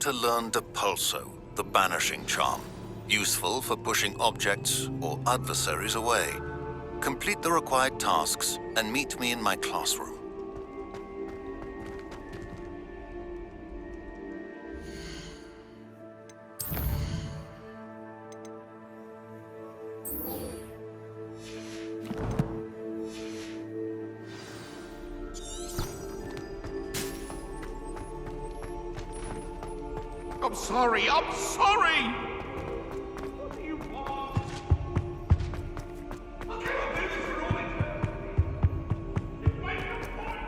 to learn Depulso, the banishing charm, useful for pushing objects or adversaries away. Complete the required tasks and meet me in my classroom. I'm sorry! What do you want? I cannot do this for all eternity! You've made your point!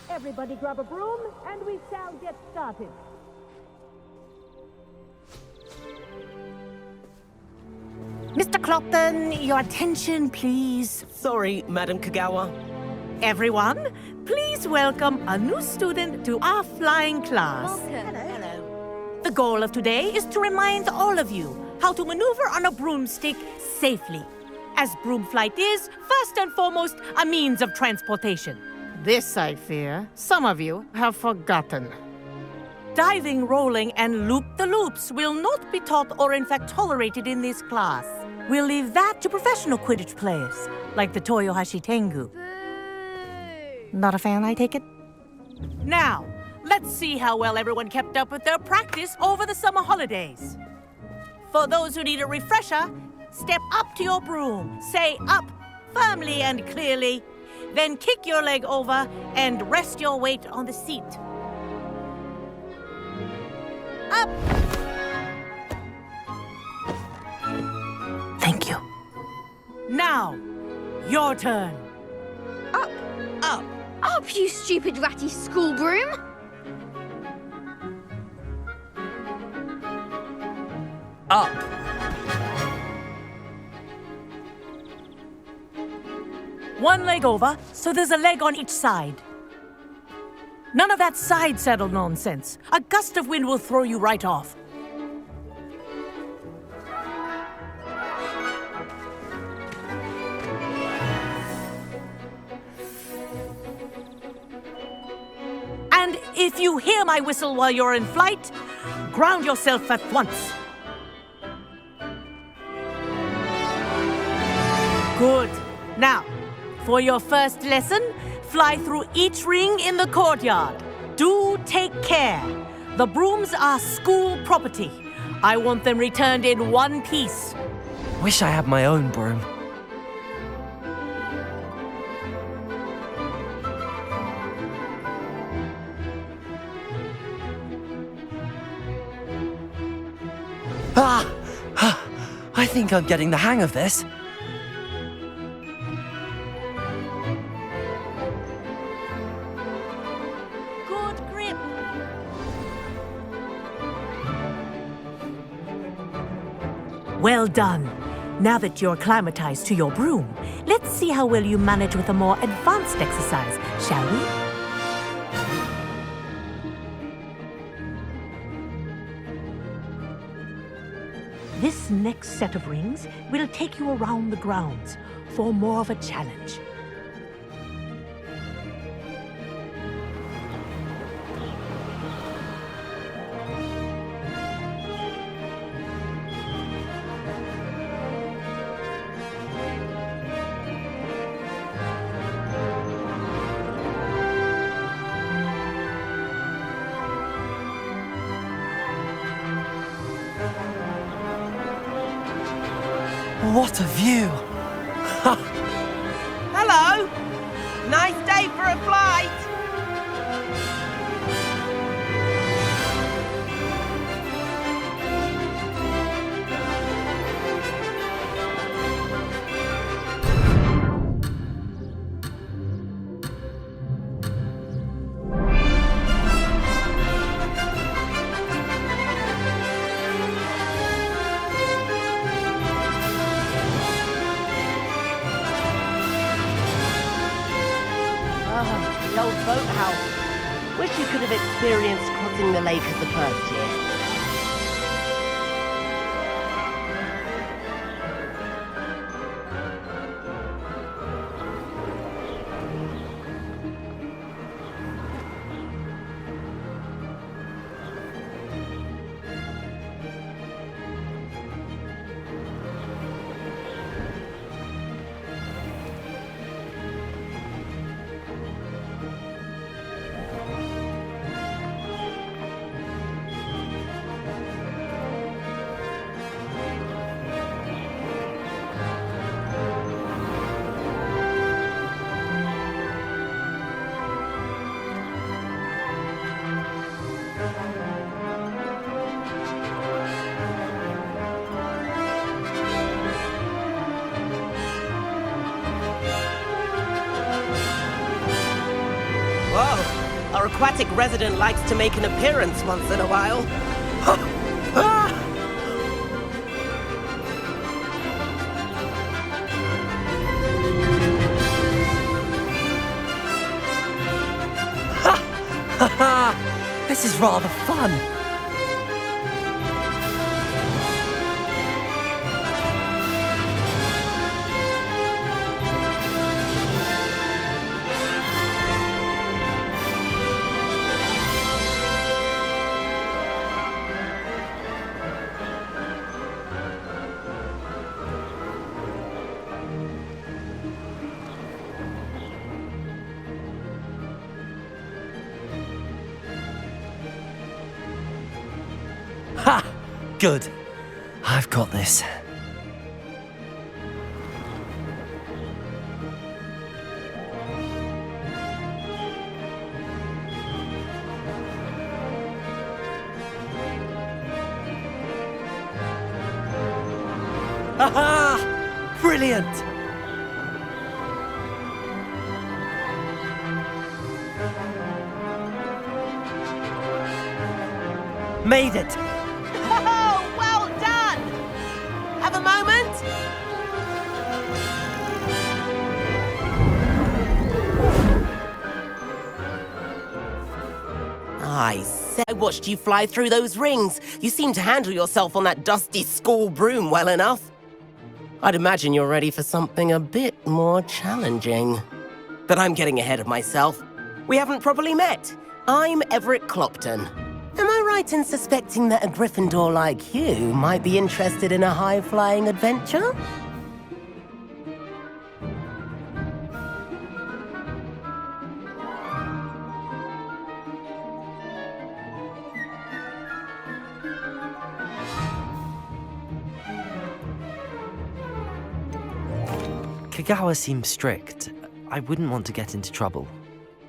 Everybody grab a broom, and we shall get started. Mr. Clopton, your attention, please. Sorry, Madam Kagawa. Everyone, please welcome a new student to our flying class. Hello. The goal of today is to remind all of you how to maneuver on a broomstick safely, as broom flight is, first and foremost, a means of transportation. This, I fear, some of you have forgotten. Diving, rolling, and loop-the-loops will not be taught or in fact tolerated in this class. We'll leave that to professional Quidditch players, like the Toyohashi Tengu. Not a fan, I take it? Now, let's see how well everyone kept up with their practice over the summer holidays. For those who need a refresher, step up to your broom, say up firmly and clearly, then kick your leg over and rest your weight on the seat. Up! Thank you. Now, your turn. Up! Up! Up, you stupid ratty school broom! Up! One leg over, so there's a leg on each side. None of that side saddle nonsense. A gust of wind will throw you right off. And if you hear my whistle while you're in flight, ground yourself at once. Good. Now, for your first lesson, fly through each ring in the courtyard. Do take care. The brooms are school property. I want them returned in one piece. Wish I had my own broom. I think I'm getting the hang of this. Good grip. Well done. Now that you're acclimatized to your broom, let's see how well you manage with a more advanced exercise, shall we? This next set of rings will take you around the grounds for more of a challenge. What a view! Hello! Nice day for a flight! old boathouse. Wish you could have experienced crossing the lake as a first year. Whoa, our aquatic resident likes to make an appearance once in a while. This is rather fun. Ha! Good. I've got this. Ha! Brilliant! Made it! Oh, well done! Have a moment? I said I watched you fly through those rings. You seem to handle yourself on that dusty school broom well enough. I'd imagine you're ready for something a bit more challenging. But I'm getting ahead of myself. We haven't properly met. I'm Everett Clopton. Am I right in suspecting that a Gryffindor like you might be interested in a high-flying adventure? Kagawa seems strict. I wouldn't want to get into trouble.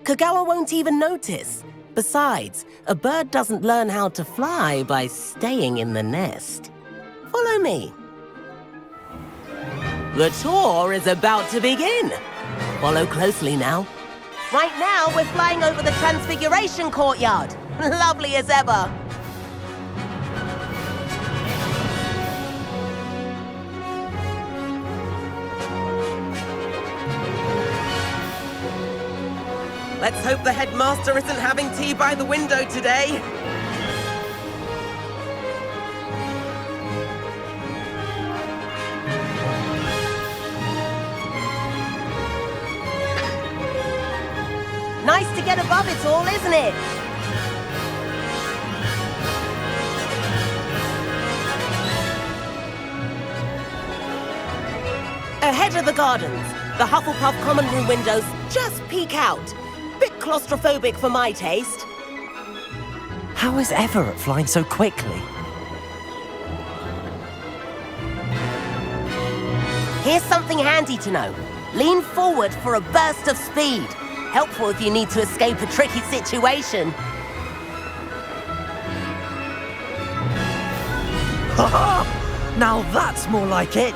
Kagawa won't even notice. Besides, a bird doesn't learn how to fly by staying in the nest. Follow me. The tour is about to begin. Follow closely now. Right now, we're flying over the Transfiguration Courtyard. Lovely as ever. Let's hope the headmaster isn't having tea by the window today. Nice to get above it all, isn't it? Ahead of the gardens, the Hufflepuff common room windows just peek out. Bit claustrophobic for my taste. How is Everett flying so quickly? Here's something handy to know. Lean forward for a burst of speed. Helpful if you need to escape a tricky situation. Now that's more like it!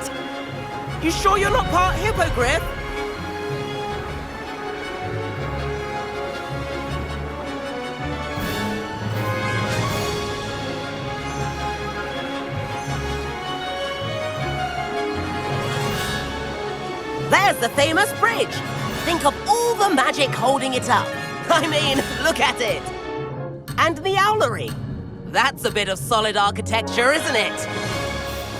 You sure you're not part hippogriff? There's the famous bridge. Think of all the magic holding it up. I mean, look at it! And the owlery. That's a bit of solid architecture, isn't it?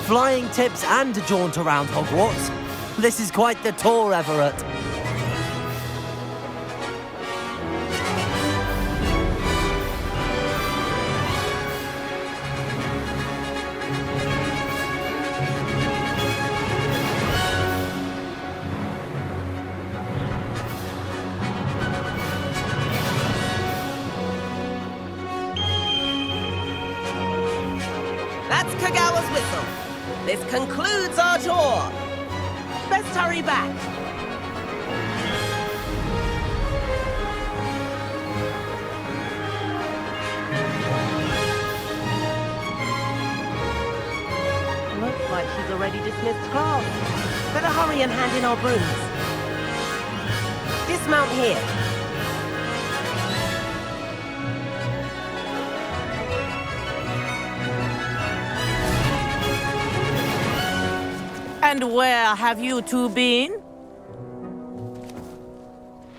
Flying tips and a jaunt around Hogwarts. This is quite the tour, Everett. That's Kagawa's whistle. This concludes our tour. Best hurry back. Looks like she's already dismissed class. Better hurry and hand in our brooms. Dismount here. And where have you two been?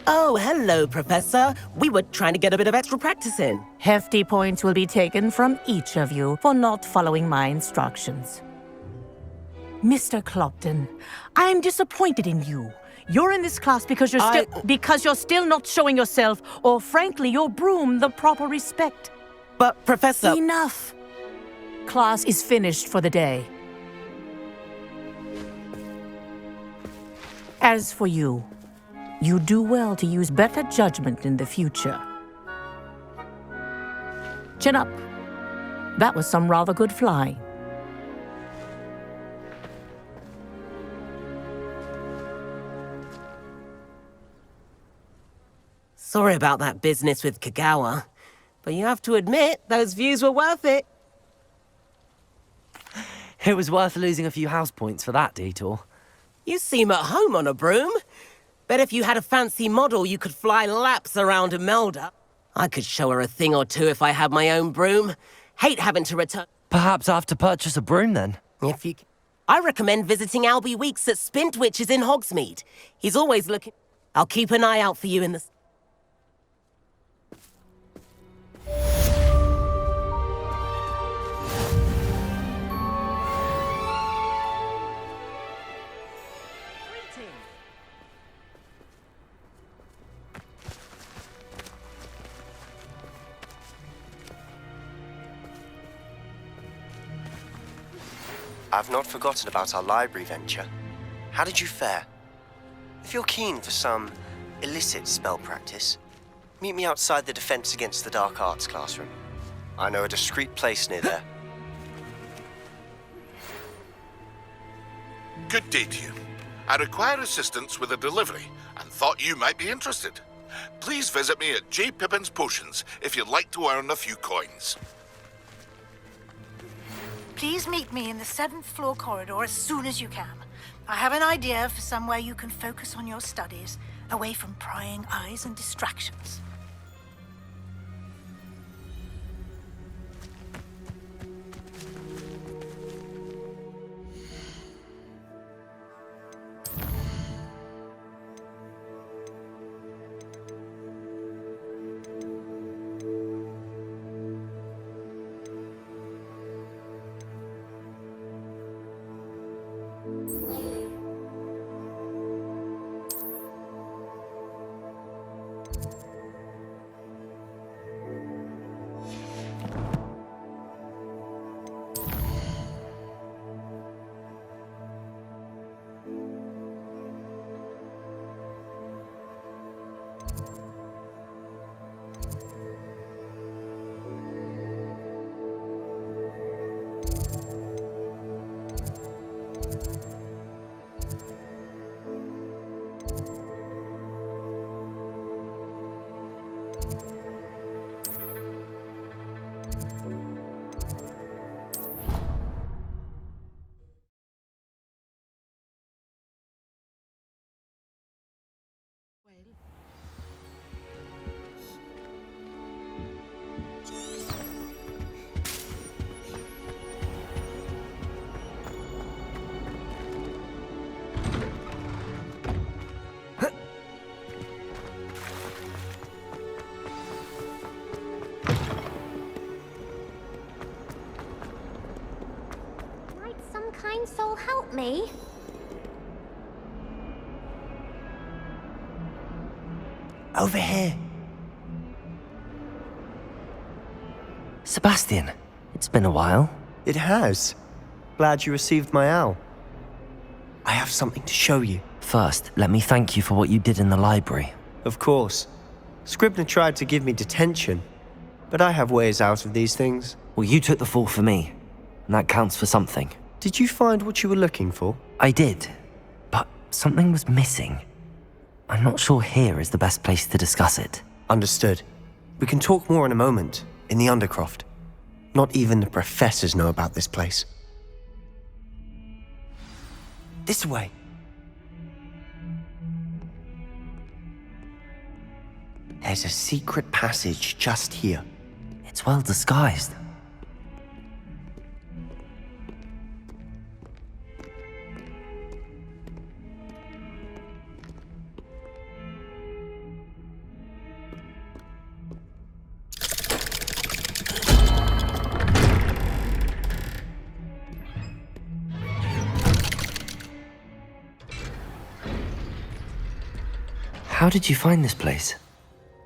Oh, hello, Professor. We were trying to get a bit of extra practice in. Hefty points will be taken from each of you for not following my instructions. Mr. Clopton, I'm disappointed in you. You're in this class because you're still not showing yourself, or frankly, your broom, the proper respect. But, Professor... Enough. Class is finished for the day. As for you, you do well to use better judgment in the future. Chin up. That was some rather good flying. Sorry about that business with Kagawa, but you have to admit, those views were worth it. It was worth losing a few house points for that detour. You seem at home on a broom. Bet if you had a fancy model, you could fly laps around Imelda. I could show her a thing or two if I had my own broom. Hate having to return... Perhaps I have to purchase a broom then. If you... I recommend visiting Albie Weeks at Spintwitches in Hogsmeade. He's always looking... I'll keep an eye out for you in the... I've not forgotten about our library venture. How did you fare? If you're keen for some illicit spell practice, meet me outside the Defense Against the Dark Arts classroom. I know a discreet place near there. Good day to you. I require assistance with a delivery and thought you might be interested. Please visit me at J. Pippin's Potions if you'd like to earn a few coins. Please meet me in the 7th floor corridor as soon as you can. I have an idea for somewhere you can focus on your studies, away from prying eyes and distractions. me. Over here. Sebastian, it's been a while. It has. Glad you received my owl. I have something to show you. First, let me thank you for what you did in the library. Of course. Scribner tried to give me detention, but I have ways out of these things. Well, you took the fall for me, and that counts for something. Did you find what you were looking for? I did, but something was missing. I'm not sure here is the best place to discuss it. Understood. We can talk more in a moment, in the Undercroft. Not even the professors know about this place. This way. There's a secret passage just here. It's well disguised. How did you find this place?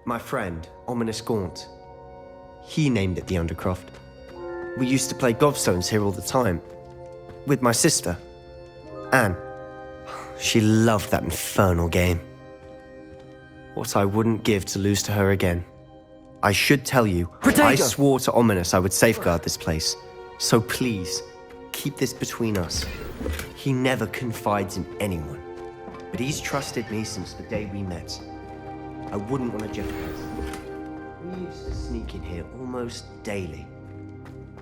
My friend, Ominous Gaunt. He named it the Undercroft. We used to play gobstones here all the time. With my sister, Anne. She loved that infernal game. What I wouldn't give to lose to her again. I should tell you, I swore to Ominous I would safeguard this place. So please, keep this between us. He never confides in anyone. But he's trusted me since the day we met. I wouldn't want to jeopardize him. We used to sneak in here almost daily.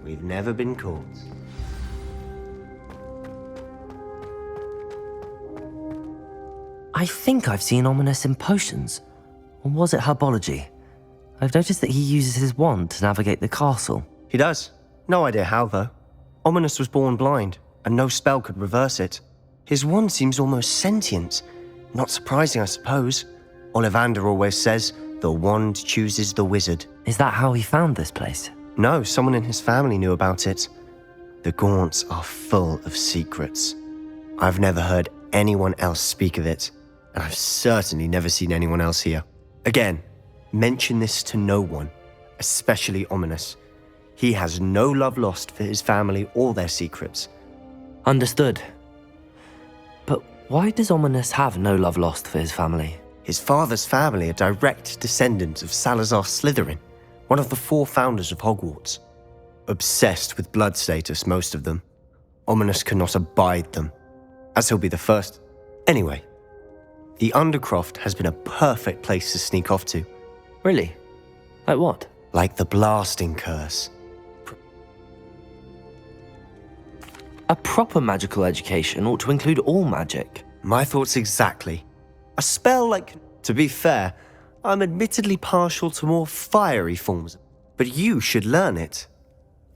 We've never been caught. I think I've seen Ominous in potions. Or was it herbology? I've noticed that he uses his wand to navigate the castle. He does. No idea how, though. Ominous was born blind, and no spell could reverse it. His wand seems almost sentient. Not surprising, I suppose. Ollivander always says, the wand chooses the wizard. Is that how he found this place? No, someone in his family knew about it. The Gaunts are full of secrets. I've never heard anyone else speak of it, and I've certainly never seen anyone else here. Again, mention this to no one, especially Ominous. He has no love lost for his family or their secrets. Understood. But why does Ominous have no love lost for his family? His father's family are direct descendants of Salazar Slytherin, one of the 4 founders of Hogwarts. Obsessed with blood status, most of them. Ominous cannot abide them, as he'll be the first. Anyway, the Undercroft has been a perfect place to sneak off to. Really? Like what? Like the blasting curse. A proper magical education ought to include all magic. My thoughts exactly. A spell like... To be fair, I'm admittedly partial to more fiery forms, but you should learn it.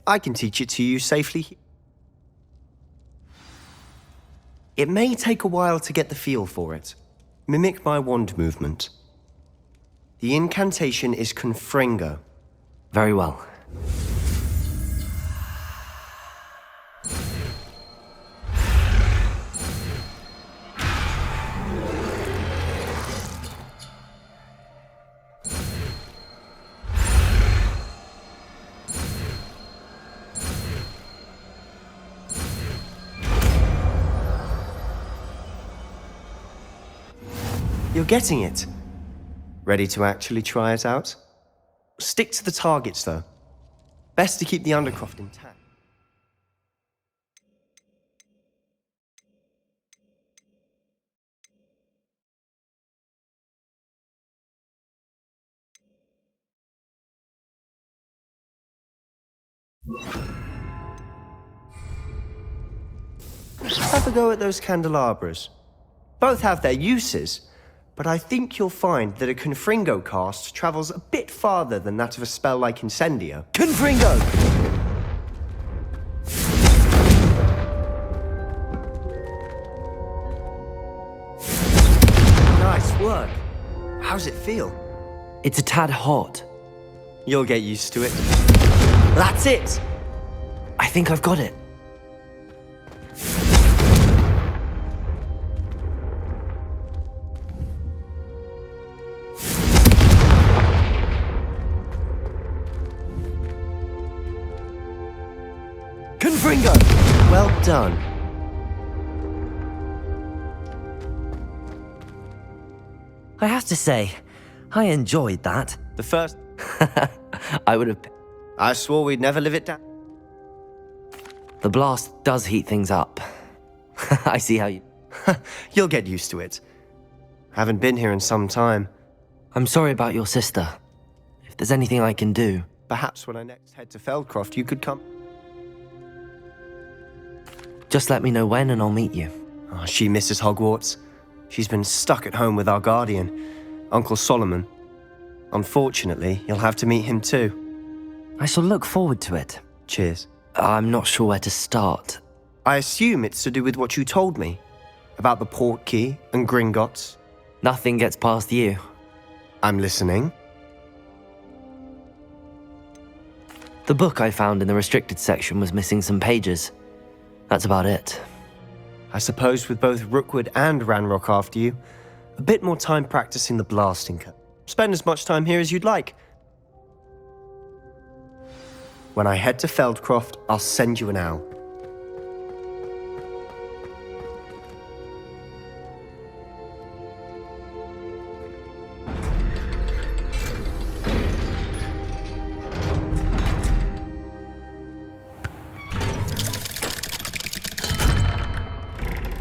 I can teach it to you safely. It may take a while to get the feel for it. Mimic my wand movement. The incantation is Confringo. Very well. You're getting it. Ready to actually try it out? Stick to the targets, though. Best to keep the Undercroft intact. Have a go at those candelabras. Both have their uses, but I think you'll find that a Confringo cast travels a bit farther than that of a spell like Incendio. Confringo! Nice work. How's it feel? It's a tad hot. You'll get used to it. That's it! I think I've got it. done. I have to say, I enjoyed that. The first... I would have... I swore we'd never live it down. The blast does heat things up. I see how you... You'll get used to it. Haven't been here in some time. I'm sorry about your sister. If there's anything I can do... Perhaps when I next head to Feldcroft, you could come... Just let me know when and I'll meet you. Oh, she misses Hogwarts. She's been stuck at home with our guardian, Uncle Solomon. Unfortunately, you'll have to meet him too. I shall look forward to it. Cheers. I'm not sure where to start. I assume it's to do with what you told me. About the port key and Gringotts. Nothing gets past you. I'm listening. The book I found in the restricted section was missing some pages. That's about it. I suppose with both Rookwood and Ranrock after you, a bit more time practicing the blasting. Spend as much time here as you'd like. When I head to Feldcroft, I'll send you an owl.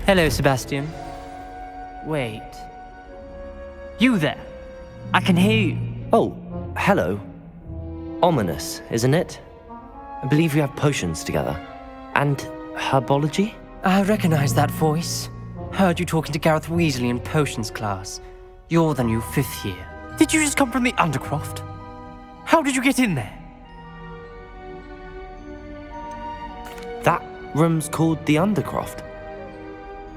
Hello, Sebastian. Wait. You there? I can hear you. Oh, hello. Ominous, isn't it? I believe we have potions together. And herbology? I recognize that voice. Heard you talking to Gareth Weasley in potions class. You're the new 5th year. Did you just come from the Undercroft? How did you get in there? That room's called the Undercroft.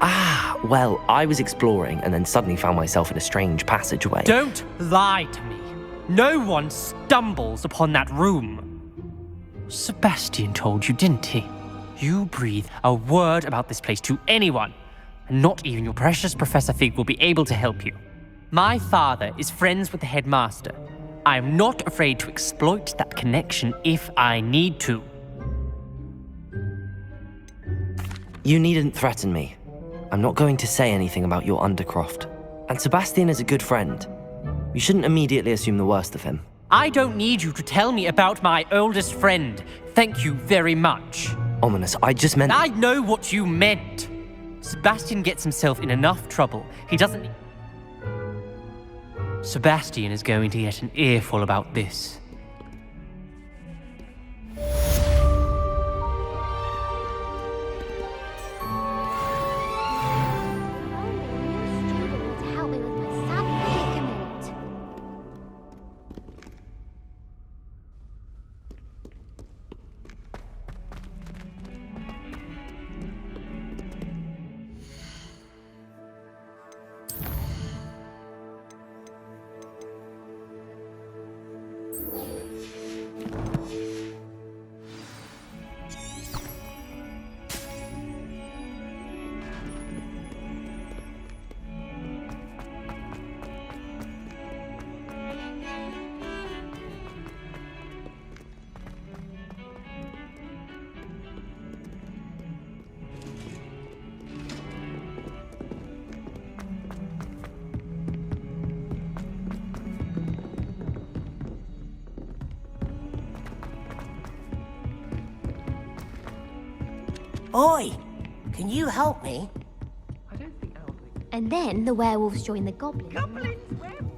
Ah, well, I was exploring and then suddenly found myself in a strange passageway. Don't lie to me. No one stumbles upon that room. Sebastian told you, didn't he? You breathe a word about this place to anyone, and not even your precious Professor Fig will be able to help you. My father is friends with the headmaster. I am not afraid to exploit that connection if I need to. You needn't threaten me. I'm not going to say anything about your Undercroft. And Sebastian is a good friend. You shouldn't immediately assume the worst of him. I don't need you to tell me about my oldest friend. Thank you very much. Ominous, I just meant... I know what you meant. Sebastian gets himself in enough trouble. He doesn't... Sebastian is going to get an earful about this. Oi! Can you help me? And then the werewolves join the goblins. Goblins, werewolves.